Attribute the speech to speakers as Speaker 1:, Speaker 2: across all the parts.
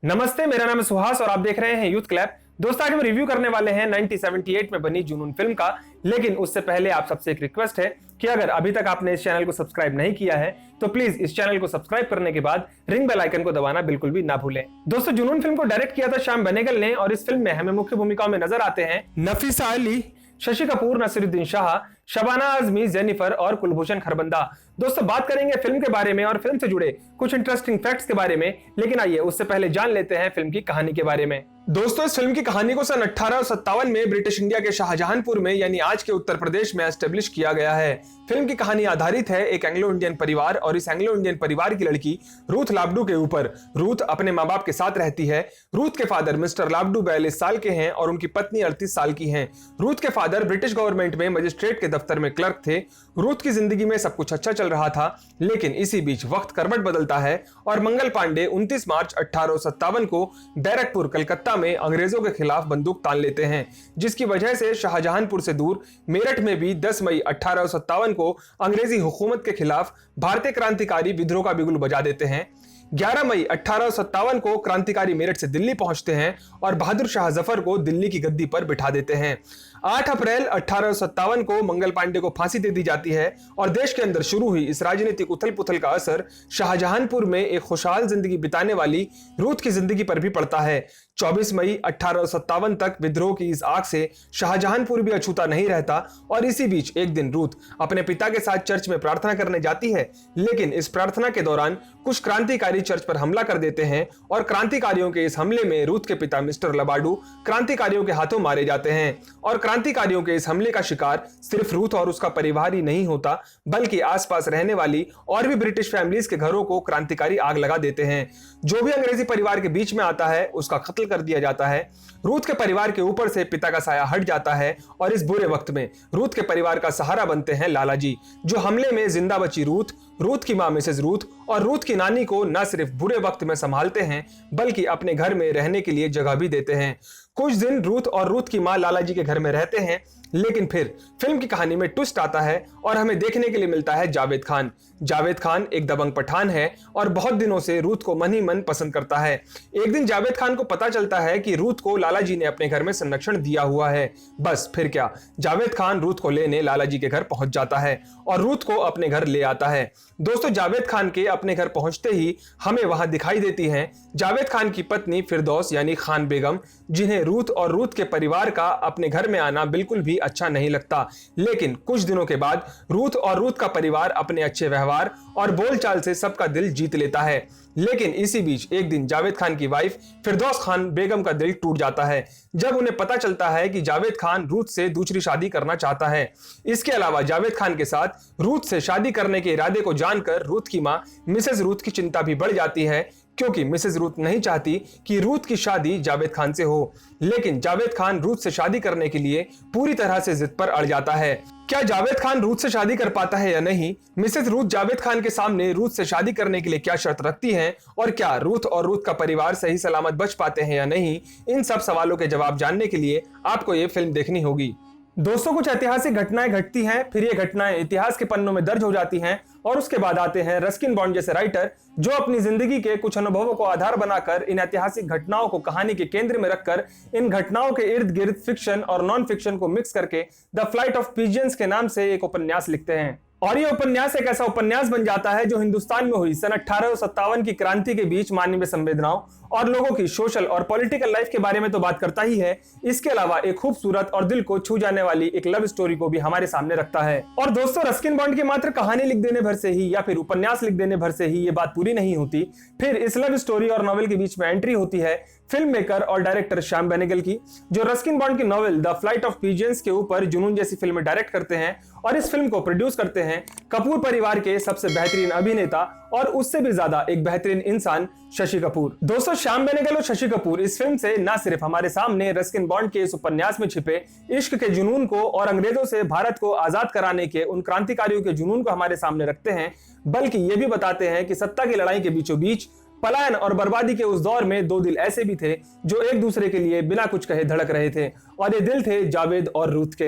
Speaker 1: नमस्ते, मेरा नाम है सुहास और आप देख रहे हैं यूथ क्लैब। दोस्तों, आज हम रिव्यू करने वाले हैं 1978 में बनी जुनून फिल्म का। लेकिन उससे पहले आप सबसे एक रिक्वेस्ट है कि अगर अभी तक आपने इस चैनल को सब्सक्राइब नहीं किया है तो प्लीज इस चैनल को सब्सक्राइब करने के बाद रिंग बेल आइकन को दबाना बिल्कुल भी ना भूलें। दोस्तों, जुनून फिल्म को डायरेक्ट किया था श्याम बेनेगल ने और इस फिल्म में हमें मुख्य भूमिकाओं में नजर आते हैं नफीसा अली, शशि कपूर, नसीरुद्दीन शाह, शबाना आजमी, जेनिफर और कुलभूषण खरबंदा। दोस्तों, बात करेंगे फिल्म के बारे में और फिल्म से जुड़े कुछ इंटरेस्टिंग फैक्ट्स के बारे में। लेकिन आइए उससे पहले जान लेते हैं फिल्म की कहानी के बारे में। दोस्तों, इस फिल्म की कहानी को सन 1857 में ब्रिटिश इंडिया के शाहजहांपुर में यानी आज के उत्तर प्रदेश में एस्टेब्लिश किया गया है। फिल्म की कहानी आधारित है एक एंग्लो इंडियन परिवार और इस एंग्लो इंडियन परिवार की लड़की रूथ लाबडू के ऊपर। रूथ अपने माँ बाप के साथ रहती है। रूथ के फादर मिस्टर लाबडू 42 साल के हैं और उनकी पत्नी 38 साल की हैं। रूथ के फादर ब्रिटिश गवर्नमेंट में मजिस्ट्रेट के दफ्तर में क्लर्क थे। रूथ की जिंदगी में सब कुछ अच्छा चल रहा था, लेकिन इसी बीच वक्त करवट बदलता है और मंगल पांडे 29 मार्च 1857 को बैरकपुर कलकत्ता में अंग्रेजों के खिलाफ बंदूक तान लेते हैं, जिसकी वजह से शाहजहांपुर से दूर मेरठ में भी 10 मई 1857 को अंग्रेजी हुकूमत के खिलाफ भारतीय क्रांतिकारी विद्रोह का बिगुल बजा देते हैं। 11 मई 1857 को क्रांतिकारी मेरठ से दिल्ली पहुंचते हैं और बहादुर शाह जफर को दिल्ली की गद्दी पर बिठा देते हैं। 8 अप्रैल 1857 को मंगल पांडे को फांसी दे दी जाती है और देश के अंदर शुरू हुई इस राजनीतिक उथल पुथल का असर शाहजहांपुर में एक खुशहाल जिंदगी बिताने वाली रूथ की जिंदगी पर भी पड़ता है। 24 मई 1857 तक विद्रोह की इस आग से शाहजहांपुर भी अछूता नहीं रहता और इसी बीच एक दिन रूथ अपने पिता के साथ चर्च में प्रार्थना करने जाती है। लेकिन इस प्रार्थना के दौरान कुछ क्रांतिकारी चर्च पर हमला कर देते हैं और क्रांतिकारियों के इस हमले में रूथ के पिता मिस्टर लबाडू क्रांतिकारियों के हाथों मारे जाते हैं। और क्रांतिकारियों के इस हमले का शिकार सिर्फ रूथ और उसका परिवार ही नहीं होता, बल्कि आसपास रहने वाली और भी ब्रिटिश फैमिलीज के घरों को क्रांतिकारी आग लगा देते हैं। जो भी अंग्रेजी परिवार के बीच में आता है उसका कत्ल कर दिया जाता है। रूथ के परिवार के ऊपर से पिता का साया हट जाता है और इस बुरे वक्त में रूथ के परिवार का सहारा बनते हैं लाला जी, जो हमले में जिंदा बची रूथ, रूथ की मां मिसेज रूथ और रूथ की नानी को न सिर्फ बुरे वक्त में संभालते हैं बल्कि अपने घर में रहने के लिए जगह भी देते हैं। कुछ दिन रूथ और रूथ की मां लाला जी के घर में रहते हैं, लेकिन फिर फिल्म की कहानी में ट्विस्ट आता है और हमें देखने के लिए मिलता है जावेद खान। जावेद खान एक दबंग पठान है और बहुत दिनों से रूथ को मन ही मन पसंद करता है। एक दिन जावेद खान को पता चलता है कि रूथ को लाला जी ने अपने घर में संरक्षण दिया हुआ है। बस फिर क्या, जावेद खान रूथ को लेने लाला जी के घर पहुंच जाता है और रूथ को अपने घर ले आता है। दोस्तों, जावेद खान के अपने घर पहुंचते ही हमें वहां दिखाई देती हैं जावेद खान की पत्नी फिरदौस यानी खान बेगम, जिन्हें रूथ और रूथ के परिवार का अपने घर में आना बिल्कुल भी अच्छा नहीं लगता। लेकिन कुछ दिनों के बाद रूथ और रूथ का परिवार अपने अच्छे व्यवहार और बोलचाल से सबका दिल जीत लेता है। लेकिन इसी बीच एक दिन जावेद खान की वाइफ फिरदौस खान बेगम का दिल टूट जाता है जब उन्हें पता चलता है कि जावेद खान रूथ से दूसरी शादी करना चाहता है। इसके अलावा जावेद खान के साथ रूथ से शादी करने के इरादे को जानकर रूथ की मां मिसेज रूथ की चिंता भी बढ़ जाती है, क्योंकि मिसेज रूथ नहीं चाहती कि रूथ की शादी जावेद खान से हो। लेकिन जावेद खान रूथ से शादी करने के लिए पूरी तरह से जिद पर अड़ जाता है। क्या जावेद खान रूथ से शादी कर पाता है या नहीं? मिसेज रूथ जावेद खान के सामने रूथ से शादी करने के लिए क्या शर्त रखती हैं? और क्या रूथ और रूथ का परिवार सही सलामत बच पाते हैं या नहीं? इन सब सवालों के जवाब जानने के लिए आपको ये फिल्म देखनी होगी। दोस्तों, कुछ ऐतिहासिक घटनाएं घटती हैं, फिर ये घटनाएं इतिहास के पन्नों में दर्ज हो जाती हैं और उसके बाद आते हैं रस्किन बॉन्ड जैसे राइटर, जो अपनी जिंदगी के कुछ अनुभवों को आधार बनाकर इन ऐतिहासिक घटनाओं को कहानी के केंद्र में रखकर इन घटनाओं के इर्द गिर्द फिक्शन और नॉन फिक्शन को मिक्स करके द फ्लाइट ऑफ पिजियंस के नाम से एक उपन्यास लिखते हैं। और ये उपन्यास एक ऐसा उपन्यास बन जाता है जो हिंदुस्तान में हुई सन 1857 की क्रांति के बीच मानवीय संवेदनाओं और लोगों की सोशल और पॉलिटिकल लाइफ के बारे में तो बात करता ही है, इसके अलावा एक खूबसूरत और दिल को छू जाने वाली एक लव स्टोरी को भी हमारे सामने रखता है। और दोस्तों, रस्किन बॉन्ड की मात्र कहानी लिख देने भर से ही या फिर उपन्यास लिख देने भर से ही ये बात पूरी नहीं होती। फिर इस लव स्टोरी और नॉवेल के बीच में एंट्री होती है फिल्म मेकर और डायरेक्टर श्याम बेनेगल की, जो रस्किन बॉन्ड की नॉवेल द फ्लाइट ऑफ पिजियंस के ऊपर जुनून जैसी फिल्म डायरेक्ट करते हैं और इस फिल्म को प्रोड्यूस करते हैं कपूर परिवार के सबसे बेहतरीन अभिनेता और उससे भी ज्यादा एक बेहतरीन इंसान शशि कपूर। दोस्तों, श्याम बेनेगल और शशि कपूर इस फिल्म से न सिर्फ हमारे सामने रस्किन बॉन्ड के इस उपन्यास में छिपे इश्क के जुनून को और अंग्रेजों से भारत को आजाद कराने के उन क्रांतिकारियों के जुनून को हमारे सामने रखते हैं, बल्कि ये भी बताते हैं कि सत्ता की लड़ाई के बीचों बीच पलायन और बर्बादी के उस दौर में दो दिल ऐसे भी थे जो एक दूसरे के लिए बिना कुछ कहे धड़क रहे थे, और ये दिल थे जावेद और रूथ के।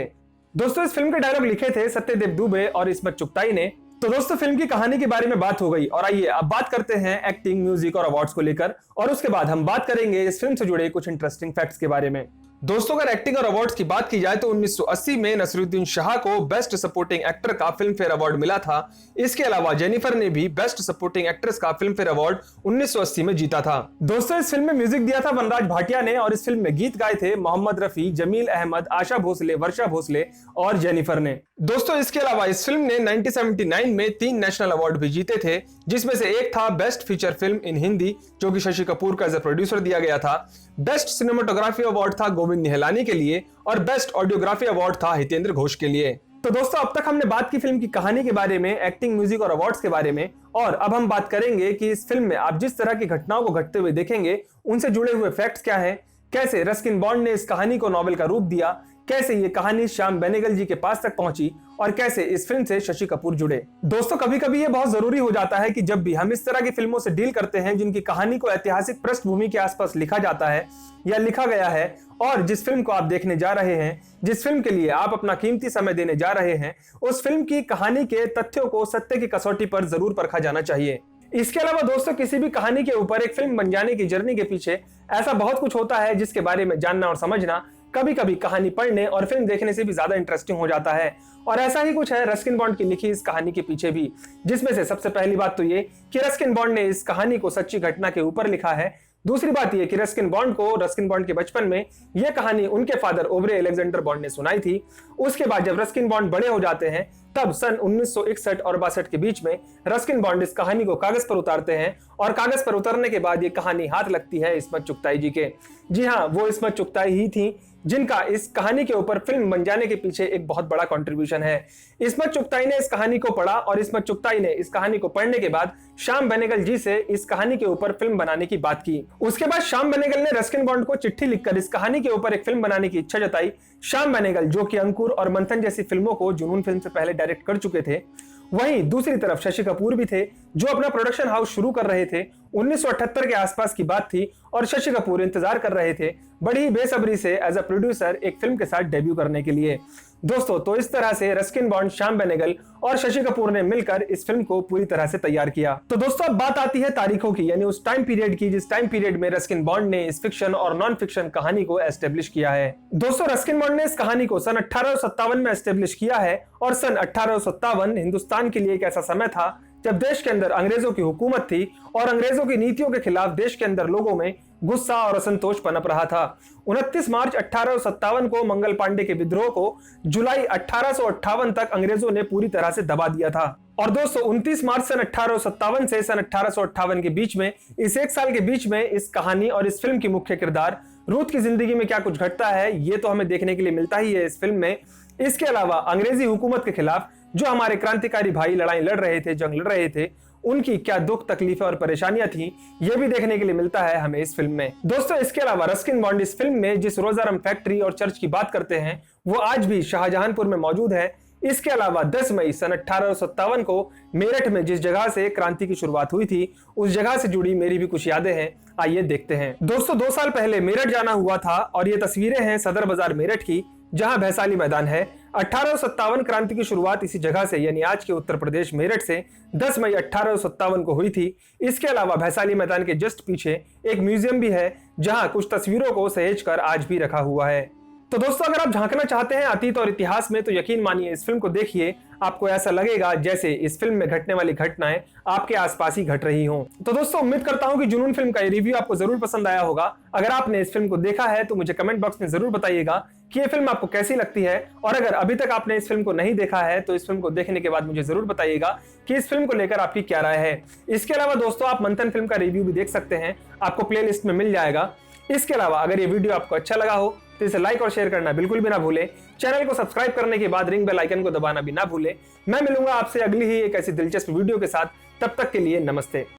Speaker 1: दोस्तों, इस फिल्म के डायलॉग लिखे थे सत्यदेव दुबे और इस्मत चुगताई ने। तो दोस्तों फिल्म की कहानी के बारे में बात हो गई और आइए अब बात करते हैं एक्टिंग, म्यूजिक और अवार्ड्स को लेकर, और उसके बाद हम बात करेंगे इस फिल्म से जुड़े कुछ इंटरेस्टिंग फैक्ट्स के बारे में। दोस्तों अगर एक्टिंग और अवार्ड्स की बात की जाए तो 1980 में नसीरुद्दीन शाह को बेस्ट सपोर्टिंग एक्टर का फिल्म फेयर अवार्ड मिला था। इसके अलावा जेनिफर ने भी बेस्ट सपोर्टिंग एक्ट्रेस का फिल्म फेयर अवार्ड 1980 में जीता था। दोस्तों इस फिल्म में म्यूजिक दिया था वनराज भाटिया ने और इस फिल्म में गीत गाए थे मोहम्मद रफी, जमील अहमद, आशा भोसले, वर्षा भोसले और जेनिफर ने। दोस्तों इसके अलावा इस फिल्म ने 1979 में 3 नेशनल अवार्ड भी जीते थे, जिसमें से एक था best feature film in Hindi जो कि शशि कपूर का एज ए प्रोड्यूसर दिया गया था। बेस्ट सिनेमाटोग्राफी अवार्ड था गोविंद निहलानी के लिए और बेस्ट ऑडियोग्राफी अवार्ड था हितेंद्र घोष के लिए। तो दोस्तों अब तक हमने बात की फिल्म की कहानी के बारे में, एक्टिंग, म्यूजिक और अवार्ड्स के बारे में, और अब हम बात करेंगे कि इस फिल्म में आप जिस तरह की घटनाओं को घटते हुए देखेंगे उनसे जुड़े हुए फैक्ट्स क्या है, कैसे रस्किन बॉन्ड ने इस कहानी को नॉवेल का रूप दिया, कैसे ये कहानी श्याम बेनेगल जी के पास तक पहुंची और कैसे इस फिल्म से शशि कपूर जुड़े। दोस्तों कभी कभी ये बहुत जरूरी हो जाता है कि जब भी हम इस तरह की फिल्मों से डील करते हैं जिनकी कहानी को ऐतिहासिक पृष्ठभूमि के आसपास लिखा जाता है या लिखा गया है, और जिस फिल्म को आप देखने जा रहे हैं, जिस फिल्म के लिए आप अपना कीमती समय देने जा रहे हैं, उस फिल्म की कहानी के तथ्यों को सत्य की कसौटी पर जरूर परखा जाना चाहिए। इसके अलावा दोस्तों किसी भी कहानी के ऊपर एक फिल्म बन जाने की जर्नी के पीछे ऐसा बहुत कुछ होता है जिसके बारे में जानना और समझना कभी कभी कहानी पढ़ने और फिल्म देखने से भी ज्यादा इंटरेस्टिंग हो जाता है। और ऐसा ही कुछ है रस्किन बॉन्ड की लिखी इस कहानी के पीछे भी, जिसमें से सबसे पहली बात तो ये कि रस्किन बॉन्ड ने इस कहानी को सच्ची घटना के ऊपर लिखा है। दूसरी बात यह कि रस्किन बॉन्ड के बचपन में यह कहानी उनके फादर ओबरे अलेक्जेंडर बॉन्ड ने सुनाई थी। उसके बाद जब रस्किन बॉन्ड बड़े हो जाते हैं तब सन 1961 और 62 के बीच में रस्किन बॉन्ड इस कहानी को कागज पर उतारते हैं और कागज पर उतरने के बाद ये कहानी हाथ लगती है इस्मत चुगताई जी के। जी हाँ, वो इस्मत चुगताई ही थी जिनका इस कहानी के ऊपर फिल्म बन जाने के पीछे एक बहुत बड़ा कंट्रीब्यूशन है। इस्मत चुगताई ने इस कहानी को पढ़ा और इस्मत चुगताई ने इस कहानी को पढ़ने के बाद श्याम बेनेगल जी से इस कहानी के ऊपर फिल्म बनाने की बात की। उसके बाद श्याम बेनेगल ने रस्किन बॉन्ड को चिट्ठी लिखकर इस कहानी के ऊपर एक फिल्म बनाने की इच्छा जताई। श्याम बेनेगल जो कि अंकुर और मंथन जैसी फिल्मों को जुनून फिल्म से पहले डायरेक्ट कर चुके थे, वहीं दूसरी तरफ शशि कपूर भी थे जो अपना प्रोडक्शन हाउस शुरू कर रहे थे। 1978 के आसपास की बात थी और शशि कपूर इंतजार कर रहे थे बड़ी ही बेसब्री से एज अ प्रोड्यूसर एक फिल्म के साथ डेब्यू करने के लिए। दोस्तों तो इस तरह से रस्किन बॉन्ड, श्याम बेनेगल और शशि कपूर ने मिलकर इस फिल्म को पूरी तरह से तैयार किया। तो दोस्तों अब बात आती है तारीखों की, यानी उस टाइम पीरियड की जिस टाइम पीरियड में रस्किन बॉन्ड ने इस फिक्शन और नॉन फिक्शन कहानी को एस्टेब्लिश किया है। दोस्तों रस्किन बॉन्ड ने इस कहानी को सन 1857 में एस्टेब्लिश किया है और सन 1857 हिंदुस्तान के लिए एक ऐसा समय था जब देश के अंदर अंग्रेजों की हुकूमत थी और अंग्रेजों की नीतियों के खिलाफ देश के अंदर लोगों में गुस्सा और असंतोष पनप रहा था। 29 मार्च 1857 को मंगल पांडे के विद्रोह को जुलाई 1858 तक अंग्रेजों ने पूरी तरह से दबा दिया था। और दोस्तों 29 मार्च सन 1857 से सन 1858 के बीच में, इस एक साल के बीच में, इस कहानी और इस फिल्म की मुख्य किरदार रूथ की जिंदगी में क्या कुछ घटता है ये तो हमें देखने के लिए मिलता ही है इस फिल्म में। इसके अलावा अंग्रेजी हुकूमत के खिलाफ जो हमारे क्रांतिकारी भाई लड़ाई लड़ रहे थे, जंग लड़ रहे थे, उनकी क्या दुख, तकलीफें और परेशानियां थी ये भी देखने के लिए मिलता है हमें इस फिल्म में। दोस्तों इसके अलावा रस्किन बॉन्ड इस फिल्म में जिस रोजारम फैक्ट्री और चर्च की बात करते हैं वो आज भी शाहजहांपुर में मौजूद है। इसके अलावा 10 मई सन 1857 को मेरठ में जिस जगह से क्रांति की शुरुआत हुई थी उस जगह से जुड़ी मेरी भी कुछ यादें हैं, आइए देखते हैं। दोस्तों 2 साल पहले मेरठ जाना हुआ था और ये तस्वीरें हैं सदर बाजार मेरठ की जहां भैसाली मैदान है। 1857 क्रांति की शुरुआत इसी जगह से यानी आज के उत्तर प्रदेश मेरठ से 10 मई 1857 को हुई थी। इसके अलावा भैसाली मैदान के जस्ट पीछे एक म्यूजियम भी है जहां कुछ तस्वीरों को सहेज कर आज भी रखा हुआ है। तो दोस्तों अगर आप झांकना चाहते हैं अतीत और इतिहास में तो यकीन मानिए इस फिल्म को देखिए, आपको ऐसा लगेगा जैसे इस फिल्म में घटने वाली घटनाएं आपके आसपास ही घट रही हों। तो दोस्तों उम्मीद करता हूं कि जुनून फिल्म का ये रिव्यू आपको जरूर पसंद आया होगा। अगर आपने इस फिल्म को देखा है तो मुझे कमेंट बॉक्स में जरूर बताइएगा कि ये फिल्म आपको कैसी लगती है, और अगर अभी तक आपने इस फिल्म को नहीं देखा है तो इस फिल्म को देखने के बाद मुझे जरूर बताइएगा कि इस फिल्म को लेकर आपकी क्या राय है। इसके अलावा दोस्तों आप मंथन फिल्म का रिव्यू भी देख सकते हैं, आपको प्लेलिस्ट में मिल जाएगा। इसके अलावा अगर ये वीडियो आपको अच्छा लगा हो तो इसे लाइक और शेयर करना बिल्कुल भी ना भूलें। चैनल को सब्सक्राइब करने के बाद रिंग बेल आइकन को दबाना भी ना भूलें। मैं मिलूंगा आपसे अगली ही एक ऐसी दिलचस्प वीडियो के साथ, तब तक के लिए नमस्ते।